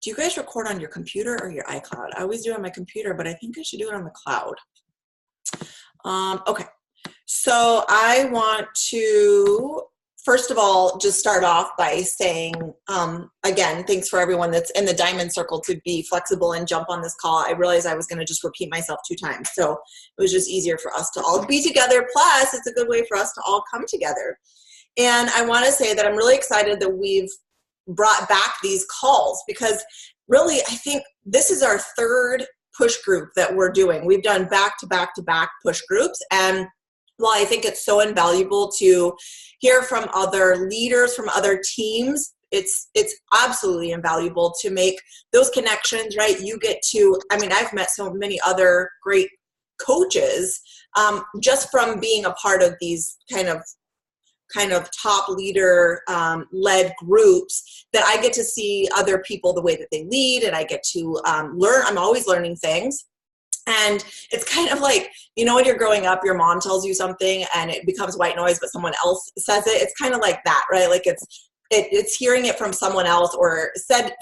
Do you guys record on your computer or your iCloud? I always do it on my computer, but I think I should do it on the cloud. Okay, so I want to, first of all, just start off by saying, again, thanks for everyone that's in the diamond circle to be flexible and jump on this call. I realized I was going to just repeat myself 2 times, so it was just easier for us to all be together. Plus, it's a good way for us to all come together. And I want to say that I'm really excited that we've brought back these calls, because really, I think this is our 3rd push group that we're doing. We've done back-to-back-to-back push groups, and while I think it's so invaluable to hear from other leaders, from other teams, it's absolutely invaluable to make those connections, right? You get to, I mean, I've met so many other great coaches just from being a part of these kind of top leader led groups, that I get to see other people the way that they lead, and I get to learn. I'm always learning things. And it's kind of like, you know, when you're growing up, your mom tells you something and it becomes white noise, but someone else says it. It's kind of like that, right? Like it's hearing it from someone else, or said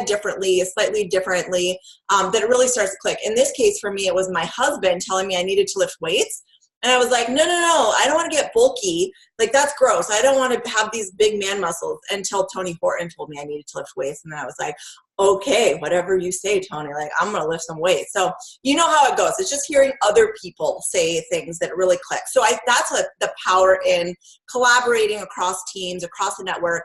differently, slightly differently, that it really starts to click. In this case, for me, it was my husband telling me I needed to lift weights. And I was like, no, I don't want to get bulky. Like, that's gross. I don't want to have these big man muscles, until Tony Horton told me I needed to lift weights. And then I was like, okay, whatever you say, Tony, like, I'm going to lift some weights. So you know how it goes. It's just hearing other people say things that really click. So that's the power in collaborating across teams, across the network.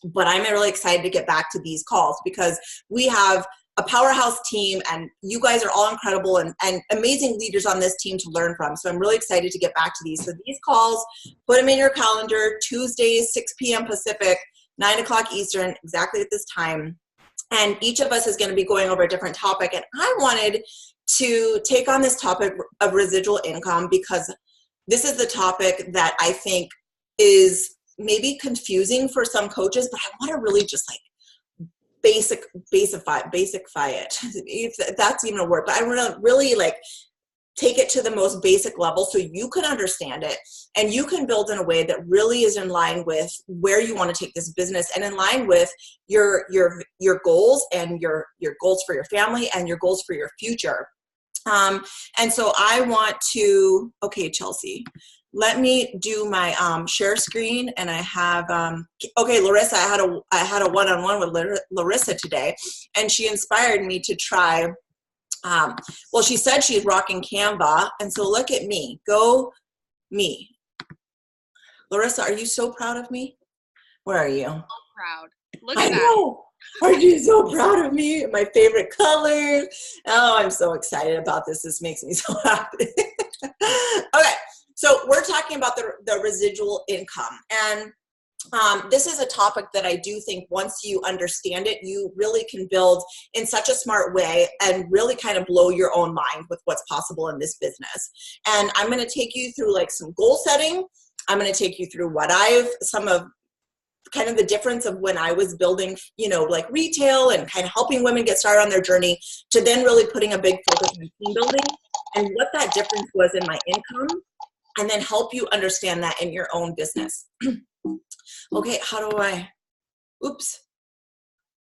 But I'm really excited to get back to these calls, because we have a powerhouse team, and you guys are all incredible and amazing leaders on this team to learn from. So I'm really excited to get back to these. So these calls, put them in your calendar, Tuesdays, 6 p.m. Pacific, 9 o'clock Eastern, exactly at this time. And each of us is going to be going over a different topic. And I wanted to take on this topic of residual income, because this is the topic that I think is maybe confusing for some coaches, but I want to really just like basify it, if that's even a word. But I want to really like take it to the most basic level so you can understand it, and you can build in a way that really is in line with where you want to take this business, and in line with your goals, and your goals for your family, and your goals for your future. And so I want to, okay, Chelsea, let me do my share screen, and I have okay, Larissa. I had a one-on-one with Larissa today, and she inspired me to try. Well, she said she's rocking Canva, and so look at me, go me. Larissa, are you so proud of me? Where are you? So proud. Look at that. I know. Are you so proud of me? My favorite colors. Oh, I'm so excited about this. This makes me so happy. Okay. So we're talking about the residual income, and this is a topic that I do think once you understand it, you really can build in such a smart way and really kind of blow your own mind with what's possible in this business. And I'm going to take you through like some goal setting. I'm going to take you through some of kind of the difference of when I was building, you know, like retail and kind of helping women get started on their journey, to then really putting a big focus on team building and what that difference was in my income, and then help you understand that in your own business. Okay, how do I, oops.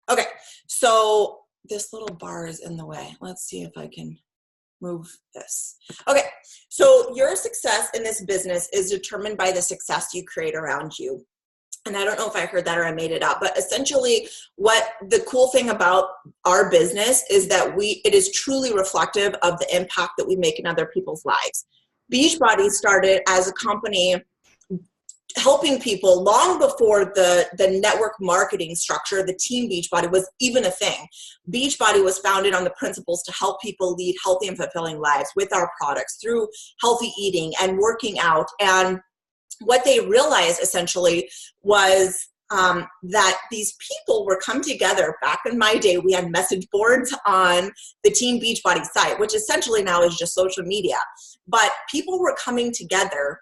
Okay, so this little bar is in the way. Let's see if I can move this. Okay, so your success in this business is determined by the success you create around you. And I don't know if I heard that or I made it up, but essentially what the cool thing about our business is that it is truly reflective of the impact that we make in other people's lives. Beachbody started as a company helping people long before the network marketing structure, the team Beachbody, was even a thing. Beachbody was founded on the principles to help people lead healthy and fulfilling lives with our products through healthy eating and working out. And what they realized essentially was that these people were come together. Back in my day, we had message boards on the Team Beachbody site, which essentially now is just social media. But people were coming together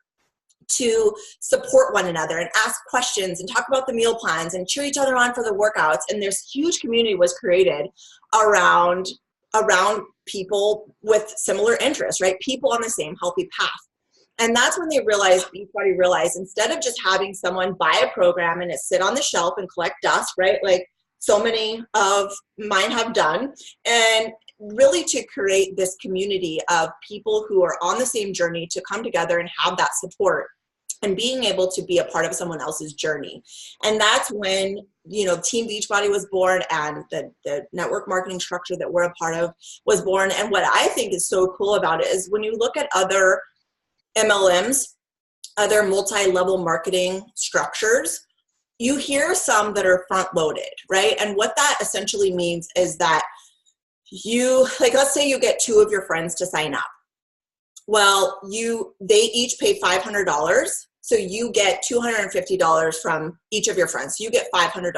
to support one another and ask questions and talk about the meal plans and cheer each other on for the workouts. And this huge community was created around people with similar interests, right? People on the same healthy path. And that's when Beachbody realized, instead of just having someone buy a program and it sit on the shelf and collect dust, right? Like, so many of mine have done, and really to create this community of people who are on the same journey to come together and have that support and being able to be a part of someone else's journey. And that's when, you know, Team Beachbody was born, and the network marketing structure that we're a part of was born. And what I think is so cool about it is when you look at other MLMs, other multi-level marketing structures, you hear some that are front loaded, right? And what that essentially means is that you, like, let's say you get 2 of your friends to sign up. Well, they each pay $500. So you get $250 from each of your friends. So you get $500.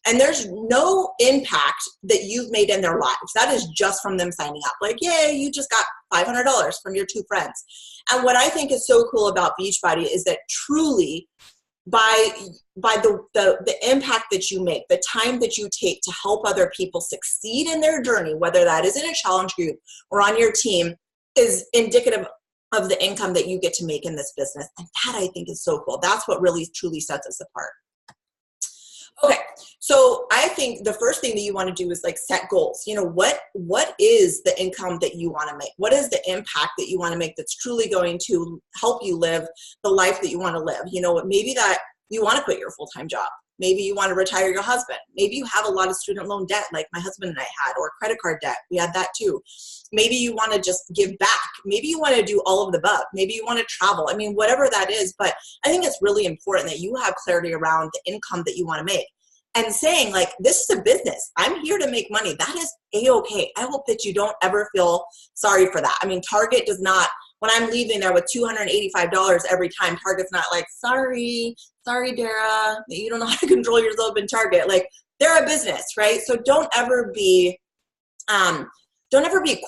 And there's no impact that you've made in their lives. That is just from them signing up. Like, yay, you just got $500 from your 2 friends. And what I think is so cool about Beachbody is that truly by the impact that you make, the time that you take to help other people succeed in their journey, whether that is in a challenge group or on your team, is indicative of the income that you get to make in this business. And that, I think, is so cool. That's what really truly sets us apart. Okay, so I think the first thing that you want to do is like set goals. You know, what is the income that you want to make? What is the impact that you want to make that's truly going to help you live the life that you want to live? You know, maybe that you want to quit your full-time job. Maybe you want to retire your husband. Maybe you have a lot of student loan debt like my husband and I had, or credit card debt. We had that too. Maybe you want to just give back. Maybe you want to do all of the above. Maybe you want to travel. I mean, whatever that is. But I think it's really important that you have clarity around the income that you want to make. And saying, like, this is a business. I'm here to make money. That is A-okay. I hope that you don't ever feel sorry for that. I mean, Target does not, when I'm leaving there with $285 every time, Target's not like, sorry, Dara, you don't know how to control yourself in Target. Like, they're a business, right? So don't ever be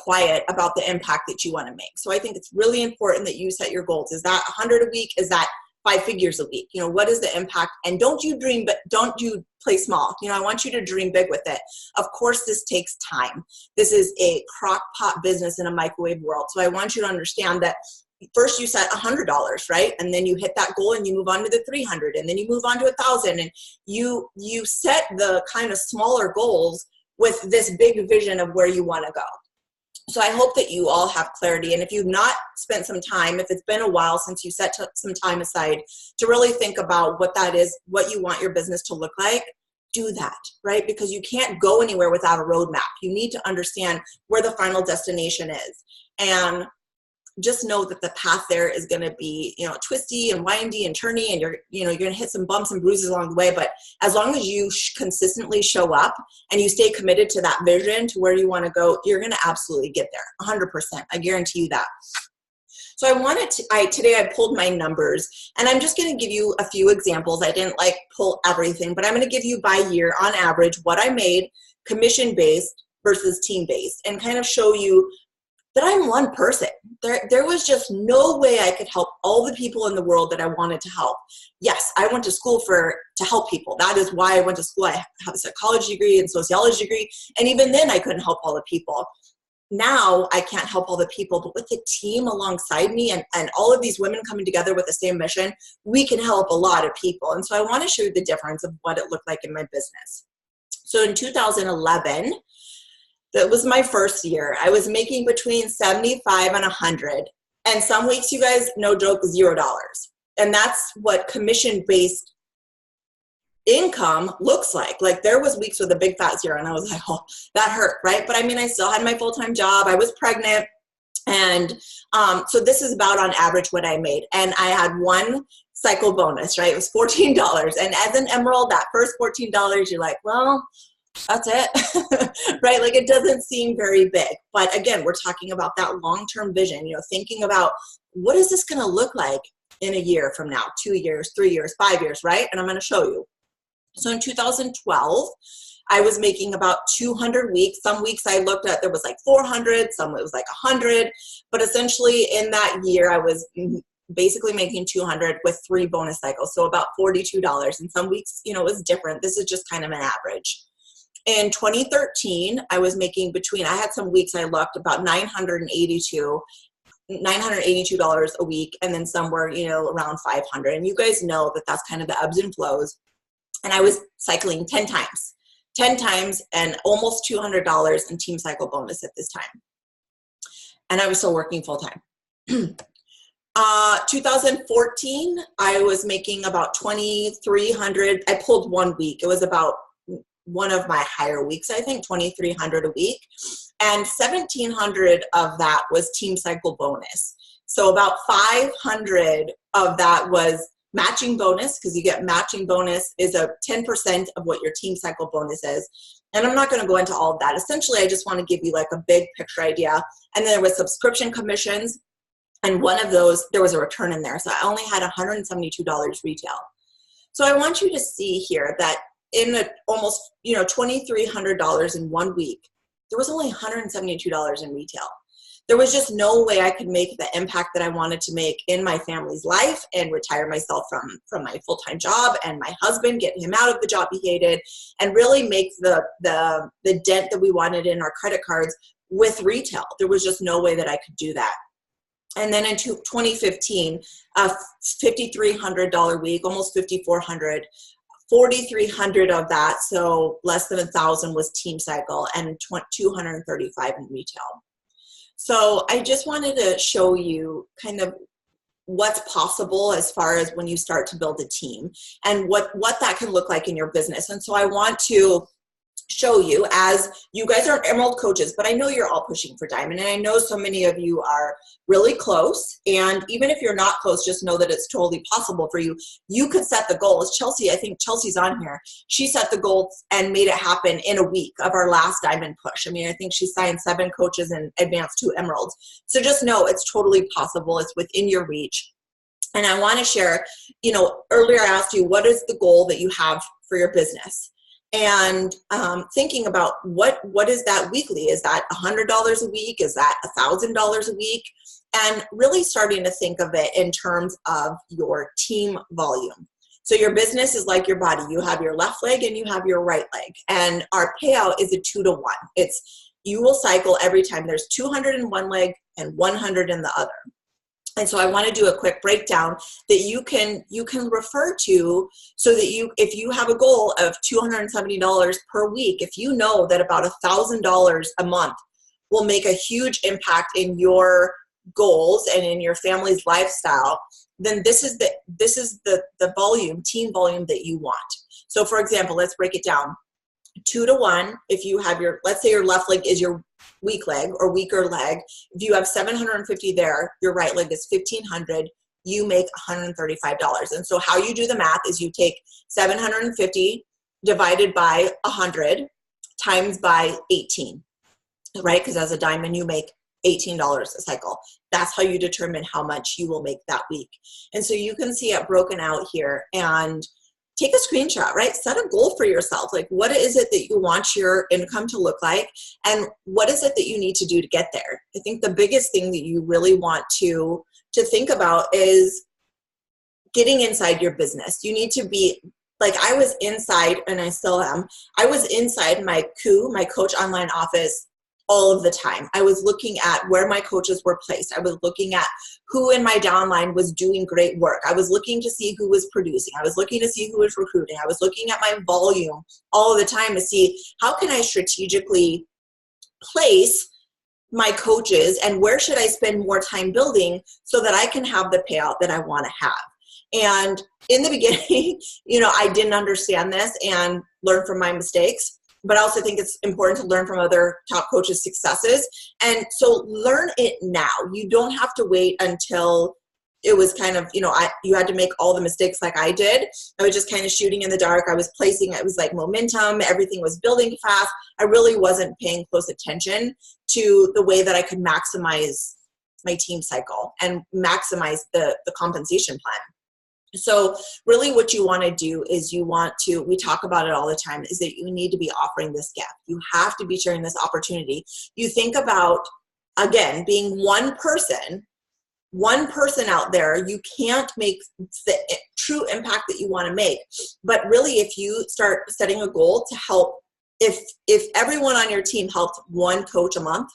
quiet about the impact that you want to make. So I think it's really important that you set your goals. Is that 100 a week? Is that 5 figures a week? You know, what is the impact? And don't you dream, but don't you play small. You know, I want you to dream big with it. Of course, this takes time. This is a crock pot business in a microwave world. So I want you to understand that first you set $100, right? And then you hit that goal and you move on to the 300, and then you move on to 1,000, and you set the kind of smaller goals with this big vision of where you want to go. So I hope that you all have clarity. And if you've not spent some time, if it's been a while since you set some time aside to really think about what that is, what you want your business to look like, do that, right? Because you can't go anywhere without a roadmap. You need to understand where the final destination is. And just know that the path there is going to be, you know, twisty and windy and turny, and you're going to hit some bumps and bruises along the way. But as long as you consistently show up and you stay committed to that vision, to where you want to go, you're going to absolutely get there 100%. I guarantee you that. So today I pulled my numbers, and I'm just going to give you a few examples. I didn't like pull everything, but I'm going to give you by year on average what I made commission-based versus team-based, and kind of show you that I'm one person. There was just no way I could help all the people in the world that I wanted to help. Yes, I went to school to help people. That is why I went to school. I have a psychology degree and sociology degree, and even then I couldn't help all the people. Now I can't help all the people, but with the team alongside me and all of these women coming together with the same mission, we can help a lot of people. And so I want to show you the difference of what it looked like in my business. So in 2011, that was my first year. I was making between 75 and 100. And some weeks, you guys, no joke, $0. And that's what commission-based income looks like. Like, there was weeks with a big fat zero, and I was like, oh, that hurt, right? But I mean, I still had my full-time job. I was pregnant. And so this is about on average what I made. And I had one cycle bonus, right? It was $14. And as an emerald, that first $14, you're like, well, that's it, right? Like, it doesn't seem very big. But again, we're talking about that long-term vision, you know, thinking about what is this going to look like in a year from now, 2 years, 3 years, 5 years, right? And I'm going to show you. So in 2012, I was making about 200 weeks. Some weeks I looked at, there was like 400, some it was like 100. But essentially in that year, I was basically making 200 with 3 bonus cycles. So about $42. And some weeks, you know, it was different. This is just kind of an average. In 2013, I was making I had some weeks I looked about $982 a week, and then some were, you know, around 500. And you guys know that that's kind of the ebbs and flows. And I was cycling 10 times. 10 times and almost $200 in team cycle bonus at this time. And I was still working full time. 2014, I was making about 2,300. I pulled 1 week. It was about one of my higher weeks, I think, 2,300 a week. And 1,700 of that was team cycle bonus. So about 500 of that was matching bonus, because you get matching bonus is a 10% of what your team cycle bonus is. And I'm not going to go into all of that. Essentially, I just want to give you like a big picture idea. And then there was subscription commissions. And one of those, there was a return in there. So I only had $172 retail. So I want you to see here that in almost, $2,300 in 1 week, there was only $172 in retail. There was just no way I could make the impact that I wanted to make in my family's life and retire myself from my full-time job and my husband, get him out of the job he hated, and really make the dent that we wanted in our credit cards with retail. There was just no way that I could do that. And then in 2015, a $5,300 week, almost $5,400, 4,300 of that, so less than 1,000 was team cycle, and 235 in retail. So I just wanted to show you kind of what's possible as far as when you start to build a team and what that can look like in your business. And so I want to show you, as you guys are Emerald coaches, but I know you're all pushing for Diamond, and I know so many of you are really close. And even if you're not close, just know that it's totally possible for you. You could set the goal. As Chelsea, I think Chelsea's on here. She set the goal and made it happen in a week of our last Diamond push. I mean, I think she signed 7 coaches and advanced 2 Emeralds. So just know it's totally possible. It's within your reach. And I want to share, earlier I asked you, what is the goal that you have for your business? And thinking about what is that weekly? Is that $100 a week? Is that $1,000 a week? And really starting to think of it in terms of your team volume. So your business is like your body. You have your left leg and you have your right leg. And our payout is a 2-to-1. You will cycle every time. There's 200 in one leg and 100 in the other. And so I want to do a quick breakdown that you can refer to, so that if you have a goal of $270 per week, if you know that about $1,000 a month will make a huge impact in your goals and in your family's lifestyle, then this is the volume, team volume that you want. So for example, let's break it down. 2-to-1, if you have let's say your left leg is your weak leg or weaker leg. If you have 750 there, your right leg is 1,500, you make $135. And so how you do the math is you take 750 divided by 100 times by 18, right? Because as a diamond, you make $18 a cycle. That's how you determine how much you will make that week. And so you can see it broken out here, and take a screenshot, right? Set a goal for yourself. Like, what is it that you want your income to look like? And what is it that you need to do to get there? I think the biggest thing that you really want to think about is getting inside your business. You need to be, like I was inside, and I still am, I was inside my coach online office all of the time. I was looking at where my coaches were placed. I was looking at who in my downline was doing great work. I was looking to see who was producing. I was looking to see who was recruiting. I was looking at my volume all of the time to see how can I strategically place my coaches and where should I spend more time building so that I can have the payout that I want to have. And in the beginning, I didn't understand this and learn from my mistakes. But I also think it's important to learn from other top coaches' successes. And so learn it now. You don't have to wait until it was kind of, you had to make all the mistakes like I did. I was just kind of shooting in the dark. I was placing, it was like momentum. Everything was building fast. I really wasn't paying close attention to the way that I could maximize my team cycle and maximize the compensation plan. So really what you want to do is we talk about it all the time, is that you need to be offering this gift. You have to be sharing this opportunity. You think about, again, being one person out there. You can't make the true impact that you want to make. But really, if you start setting a goal to help, if everyone on your team helped one coach a month,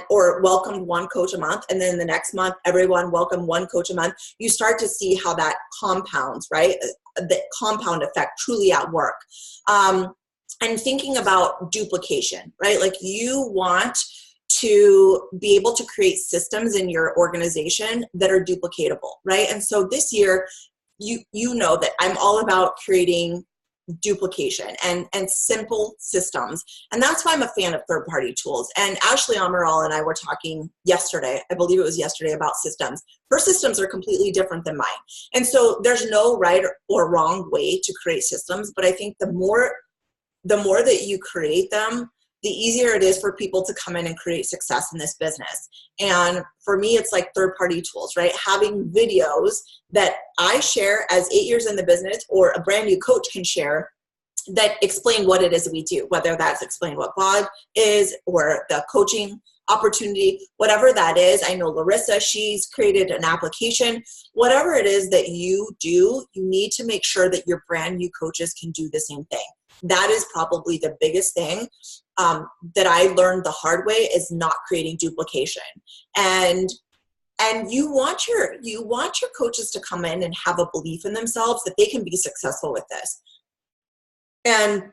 or welcomed one coach a month, and then the next month everyone welcomed one coach a month, you start to see how that compounds, right? The compound effect truly at work. and thinking about duplication, right? Like you want to be able to create systems in your organization that are duplicatable, right? And so this year, you know that I'm all about creating duplication and simple systems. And that's why I'm a fan of third-party tools. And Ashley Amaral and I were talking yesterday, I believe it was yesterday, about systems. Her systems are completely different than mine. And so there's no right or wrong way to create systems, but I think the more that you create them, the easier it is for people to come in and create success in this business. And for me, it's like third-party tools, right? Having videos that I share as 8 years in the business, or a brand new coach can share, that explain what it is we do, whether that's explain what BOD is or the coaching opportunity, whatever that is. I know Larissa, she's created an application. Whatever it is that you do, you need to make sure that your brand new coaches can do the same thing. That is probably the biggest thing that I learned the hard way, is not creating duplication. And you want your coaches to come in and have a belief in themselves that they can be successful with this. And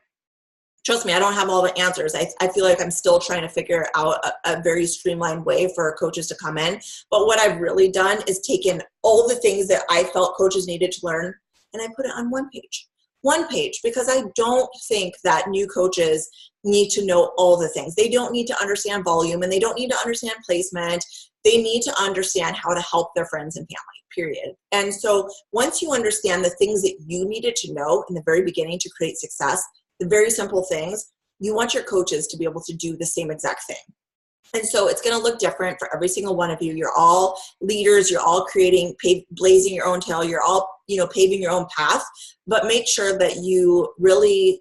trust me, I don't have all the answers. I feel like I'm still trying to figure out a very streamlined way for coaches to come in. But what I've really done is taken all the things that I felt coaches needed to learn, and I put it on one page, because I don't think that new coaches need to know all the things. They don't need to understand volume, and they don't need to understand placement. They need to understand how to help their friends and family, period. And so once you understand the things that you needed to know in the very beginning to create success, the very simple things, you want your coaches to be able to do the same exact thing. And so it's going to look different for every single one of you. You're all leaders. You're all blazing your own trail. You're all, paving your own path. But make sure that you really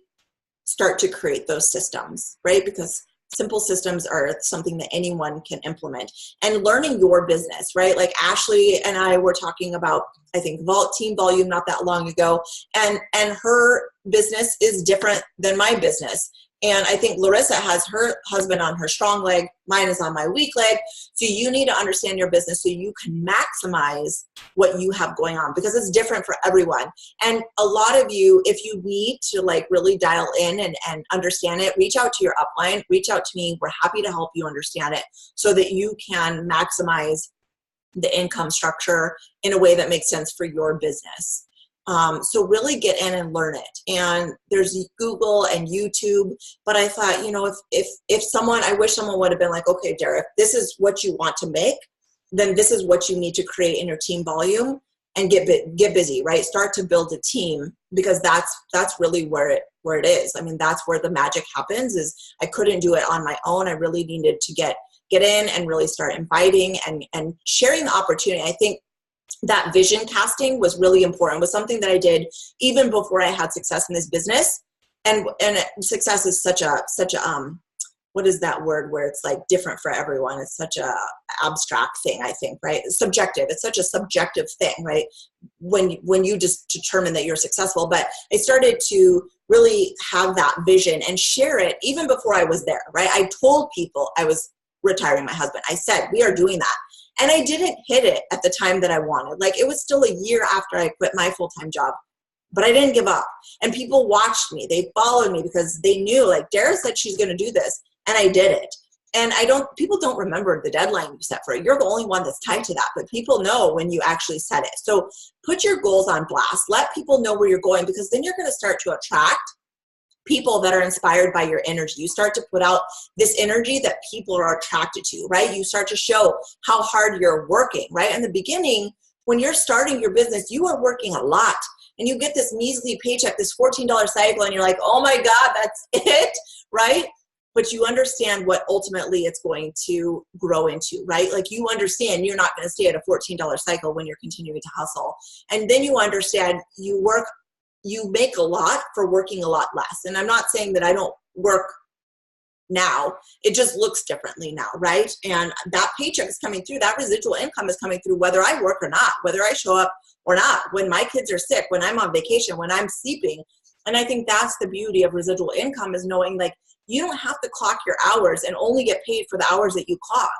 start to create those systems, right? Because simple systems are something that anyone can implement. And learning your business, right? Like Ashley and I were talking about, I think, team volume not that long ago. And her business is different than my business. And I think Larissa has her husband on her strong leg. Mine is on my weak leg. So you need to understand your business so you can maximize what you have going on, because it's different for everyone. And a lot of you, if you need to really dial in and understand it, reach out to your upline, reach out to me. We're happy to help you understand it so that you can maximize the income structure in a way that makes sense for your business. So really get in and learn it. And there's Google and YouTube, but I thought, if someone, I wish someone would have been like, okay, Derek, this is what you want to make, then this is what you need to create in your team volume, and get busy, right? Start to build a team, because that's really where it is. I mean, that's where the magic happens. Is I couldn't do it on my own. I really needed to get in and really start inviting and sharing the opportunity. I think that vision casting was really important. It was something that I did even before I had success in this business. And success is such a what is that word where it's like different for everyone? It's such a abstract thing, I think, right? It's subjective. It's such a subjective thing, right? When you just determine that you're successful. But I started to really have that vision and share it even before I was there, right? I told people I was retiring my husband. I said, we are doing that. And I didn't hit it at the time that I wanted. It was still a year after I quit my full-time job, but I didn't give up. And people watched me. They followed me because they knew, Dara said she's going to do this, and I did it. And people don't remember the deadline you set for it. You're the only one that's tied to that, but people know when you actually set it. So put your goals on blast. Let people know where you're going, because then you're going to start to attract people that are inspired by your energy. You start to put out this energy that people are attracted to, right? You start to show how hard you're working, right? In the beginning, when you're starting your business, you are working a lot, and you get this measly paycheck, this $14 cycle, and you're like, oh my God, that's it, right? But you understand what ultimately it's going to grow into, right? You understand you're not going to stay at a $14 cycle when you're continuing to hustle. And then you understand you make a lot for working a lot less. And I'm not saying that I don't work now. It just looks differently now, right? And that paycheck is coming through. That residual income is coming through whether I work or not, whether I show up or not, when my kids are sick, when I'm on vacation, when I'm sleeping. And I think that's the beauty of residual income, is knowing you don't have to clock your hours and only get paid for the hours that you clock.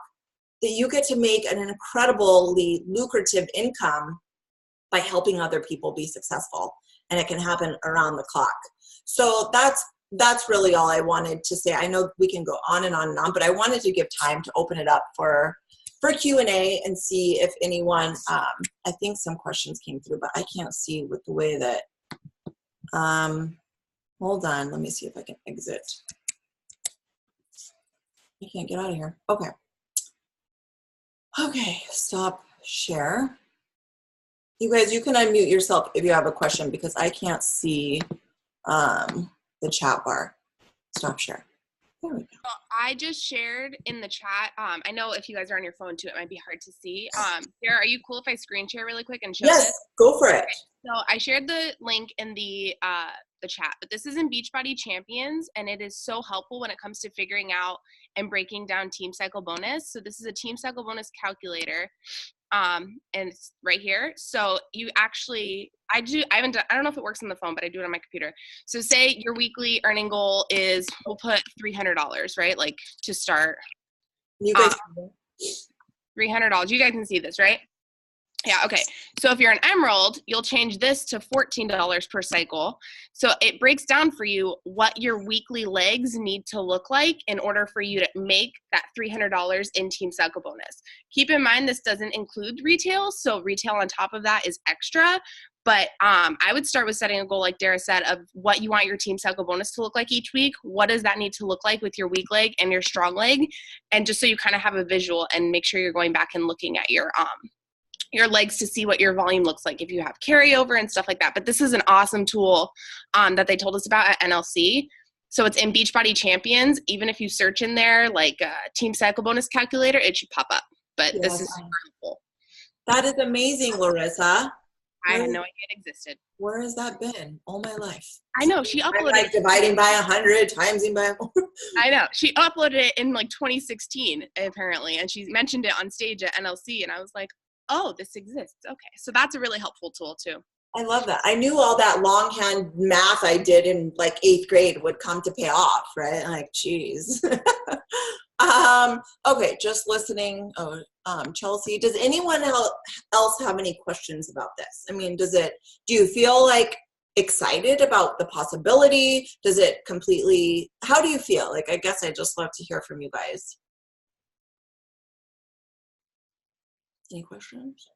That you get to make an incredibly lucrative income by helping other people be successful. And it can happen around the clock. So that's that's really all I wanted to say. I know we can go on and on and on, but I wanted to give time to open it up for Q&A and see if anyone, I think some questions came through, but I can't see with the way that, hold on, let me see if I can exit. I can't get out of here. Okay. Okay, stop share. You guys, you can unmute yourself if you have a question because I can't see the chat bar. Stop share. There we go. Well, I just shared in the chat. I know if you guys are on your phone too, it might be hard to see. Sarah, are you cool if I screen share really quick and show yes, this? Go for it. Okay, so I shared the link in the chat, but this is in Beachbody Champions, and it is so helpful when it comes to figuring out and breaking down team cycle bonus. So this is a team cycle bonus calculator, and it's right here. So you actually, I don't know if it works on the phone, but I do it on my computer. So say your weekly earning goal is, we'll put $300, right? Like to start. You guys, $300. You guys can see this, right? Yeah, okay. So if you're an emerald, you'll change this to $14 per cycle. So it breaks down for you what your weekly legs need to look like in order for you to make that $300 in team cycle bonus. Keep in mind, this doesn't include retail. So retail on top of that is extra. But I would start with setting a goal, like Dara said, of what you want your team cycle bonus to look like each week. What does that need to look like with your weak leg and your strong leg? And just so you kind of have a visual and make sure you're going back and looking at your legs to see what your volume looks like if you have carryover and stuff like that. But this is an awesome tool that they told us about at NLC. So it's in Beachbody Champions. Even if you search in there like team cycle bonus calculator, it should pop up. But this is super helpful. That is amazing, Larissa. I had no idea it existed. Where has that been all my life? I know, she uploaded like dividing by 100, timesing by 100. I know. She uploaded it in like 2016, apparently, and she mentioned it on stage at NLC, and I was like, oh, this exists. Okay, so that's a really helpful tool too. I love that. I knew all that longhand math I did in like 8th grade would come to pay off, right? Like, geez. Okay, just listening. Oh, Chelsea, does anyone else have any questions about this? I mean, do you feel like excited about the possibility? Does it completely, how do you feel? Like, I guess I'd just love to hear from you guys. Any questions?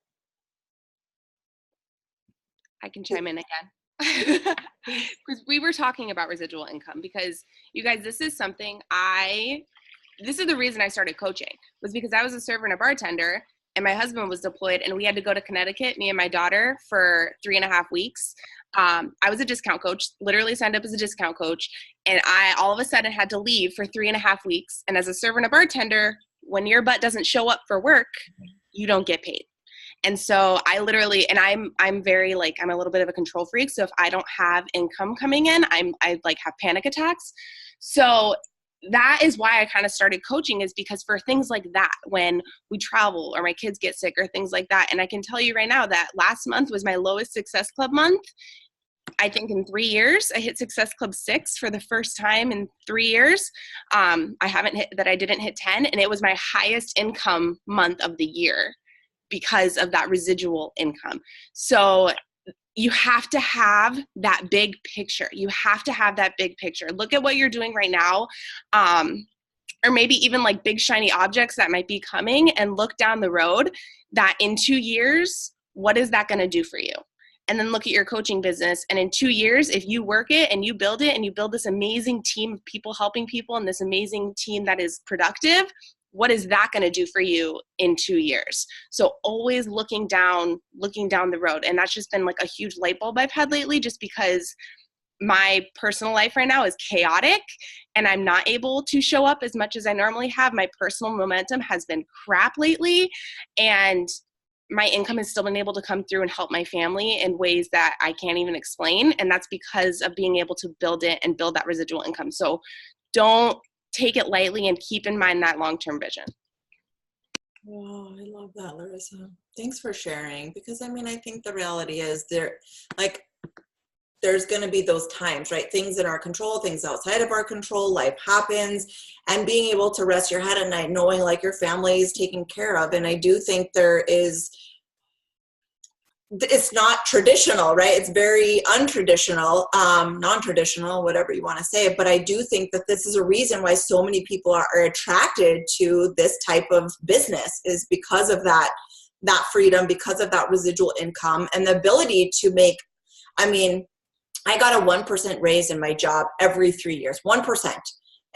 I can chime in again. Because we were talking about residual income, because you guys, this is something this is the reason I started coaching, was because I was a server and a bartender and my husband was deployed and we had to go to Connecticut, me and my daughter, for 3.5 weeks. I was a discount coach, literally signed up as a discount coach. And I all of a sudden had to leave for 3.5 weeks. And as a server and a bartender, when your butt doesn't show up for work, you don't get paid. And so I literally, and I'm very like, I'm a little bit of a control freak. So if I don't have income coming in, I like have panic attacks. So that is why I kind of started coaching, is because for things like that, when we travel or my kids get sick or things like that. And I can tell you right now that last month was my lowest Success Club month. I think in 3 years, I hit Success Club 6 for the first time in 3 years. I didn't hit 10, and it was my highest income month of the year because of that residual income. So you have to have that big picture. You have to have that big picture. Look at what you're doing right now, or maybe even like big shiny objects that might be coming, and look down the road that in 2 years, what is that going to do for you? And then look at your coaching business. And in 2 years, if you work it and you build this amazing team of people helping people and this amazing team that is productive, what is that going to do for you in 2 years? So always looking down the road. And that's just been like a huge light bulb I've had lately, just because my personal life right now is chaotic and I'm not able to show up as much as I normally have. My personal momentum has been crap lately, and my income has still been able to come through and help my family in ways that I can't even explain. And that's because of being able to build it and build that residual income. So don't take it lightly and keep in mind that long-term vision. Oh, I love that, Larissa. Thanks for sharing, because I mean, I think the reality is there's going to be those times, right? Things in our control, things outside of our control, life happens, and being able to rest your head at night knowing like your family is taken care of. And I do think there is it's not traditional, right? It's very untraditional, non-traditional, whatever you want to say. But I do think that this is a reason why so many people are attracted to this type of business, is because of that freedom, because of that residual income and the ability to make, I mean, I got a 1% raise in my job every 3 years, 1%.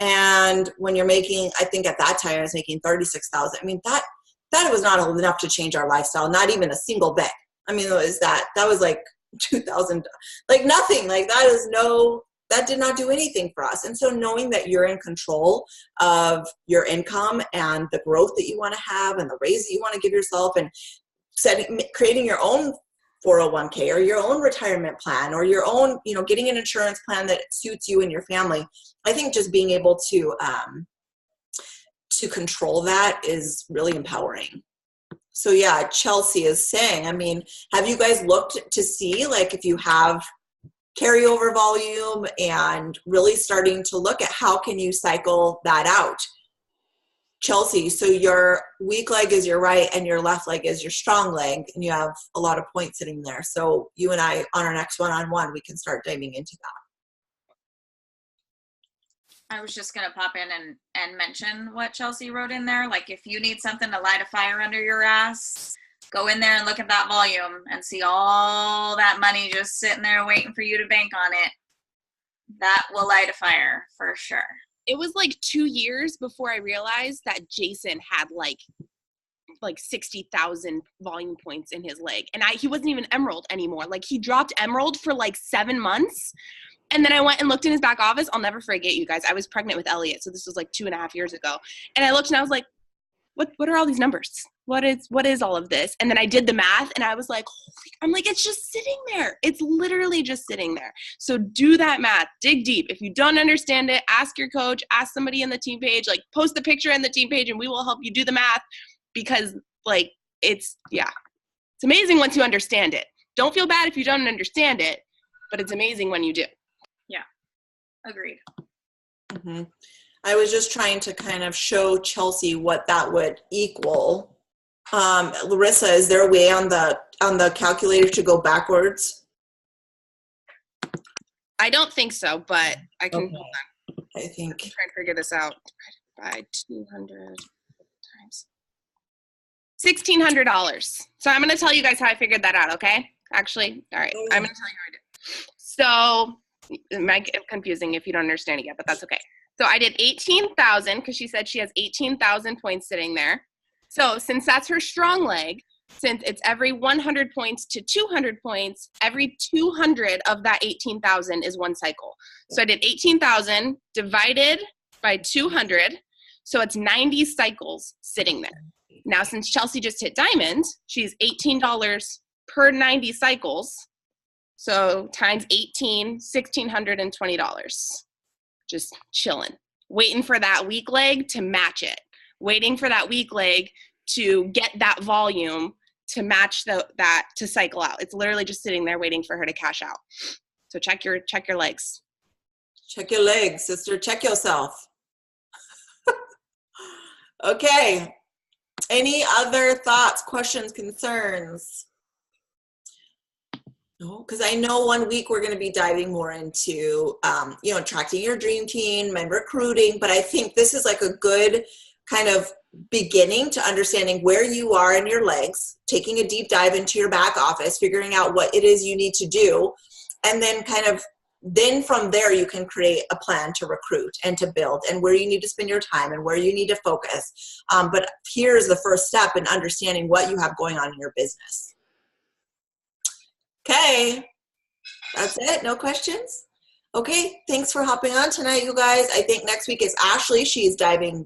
And when you're making, I think at that time I was making 36,000. I mean, that was not enough to change our lifestyle, not even a single bit. I mean, that was like 2,000, like nothing, like that did not do anything for us. And so knowing that you're in control of your income and the growth that you want to have and the raise that you want to give yourself, and creating your own 401k or your own retirement plan or your own, getting an insurance plan that suits you and your family. I think just being able to control that is really empowering. So yeah, Chelsea is saying, I mean, have you guys looked to see like if you have carryover volume and really starting to look at how can you cycle that out? Chelsea, so your weak leg is your right and your left leg is your strong leg, and you have a lot of points sitting there. So you and I, on our next one-on-one, we can start diving into that. I was just going to pop in and mention what Chelsea wrote in there. Like, if you need something to light a fire under your ass, go in there and look at that volume and see all that money just sitting there waiting for you to bank on it. That will light a fire for sure. It was like 2 years before I realized that Jason had like 60,000 volume points in his leg. And he wasn't even Emerald anymore. Like, he dropped Emerald for like 7 months. And then I went and looked in his back office. I'll never forget, you guys. I was pregnant with Elliot. So this was like 2.5 years ago. And I looked and I was like, what are all these numbers? What is all of this? And then I did the math and I was like, it's just sitting there. It's literally just sitting there. So do that math, dig deep. If you don't understand it, ask your coach, ask somebody in the team page, like post the picture in the team page and we will help you do the math, because it's amazing once you understand it. Don't feel bad if you don't understand it, but it's amazing when you do. Yeah. Agreed. Mm-hmm. I was just trying to kind of show Chelsea what that would equal. Larissa, is there a way on the calculator to go backwards? I don't think so, but I can. Okay. Hold on. I think. I'm trying to figure this out. By 200 times $1,600. So I'm going to tell you guys how I figured that out. Okay. Actually, all right. I'm going to tell you how I did. So it might get confusing if you don't understand it yet, but that's okay. So I did 18,000 because she said she has 18,000 points sitting there. So since that's her strong leg, since it's every 100 points to 200 points, every 200 of that 18,000 is one cycle. So I did 18,000 divided by 200. So it's 90 cycles sitting there. Now, since Chelsea just hit diamond, she's $18 per 90 cycles. So times 18, $1,620. Just chilling, waiting for that weak leg to match it, waiting for that weak leg to get that volume to match that to cycle out. It's literally just sitting there waiting for her to cash out. So check your legs. Check your legs, sister. Check yourself. Okay. Any other thoughts, questions, concerns? No, because I know 1 week we're going to be diving more into, attracting your dream team and recruiting. But I think this is like a good kind of beginning to understanding where you are in your legs, taking a deep dive into your back office, figuring out what it is you need to do. And then from there, you can create a plan to recruit and to build and where you need to spend your time and where you need to focus. But here's the first step in understanding what you have going on in your business. Okay, that's it. No questions? Okay, thanks for hopping on tonight, you guys. I think next week is Ashley. She's diving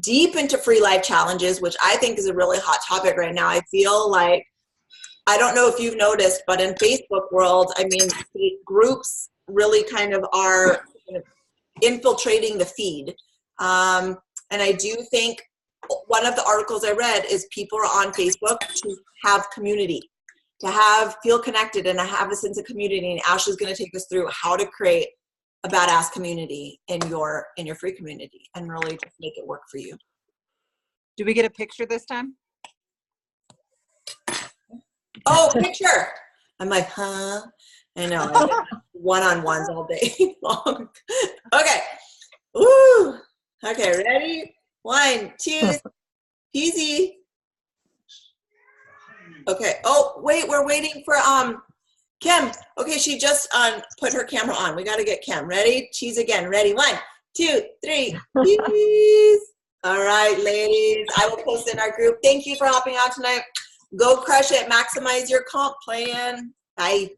deep into free life challenges, which I think is a really hot topic right now. I feel like, I don't know if you've noticed, but in Facebook world, I mean, groups really kind of are infiltrating the feed. And I do think one of the articles I read is people are on Facebook to have community, to feel connected and to have a sense of community. And Ashley's going to take us through how to create a badass community in your free community and really just make it work for you. Do we get a picture this time? Oh, picture. I'm like, huh? I know. One-on-ones all day long. Okay. Woo. Okay, ready? 1, 2, easy. Okay. Oh, wait, we're waiting for Kim. Okay, she just put her camera on. We got to get Kim. Ready? Cheese again. Ready? 1, 2, 3. Cheese. All right, ladies. I will post in our group. Thank you for helping out tonight. Go crush it. Maximize your comp plan. Bye.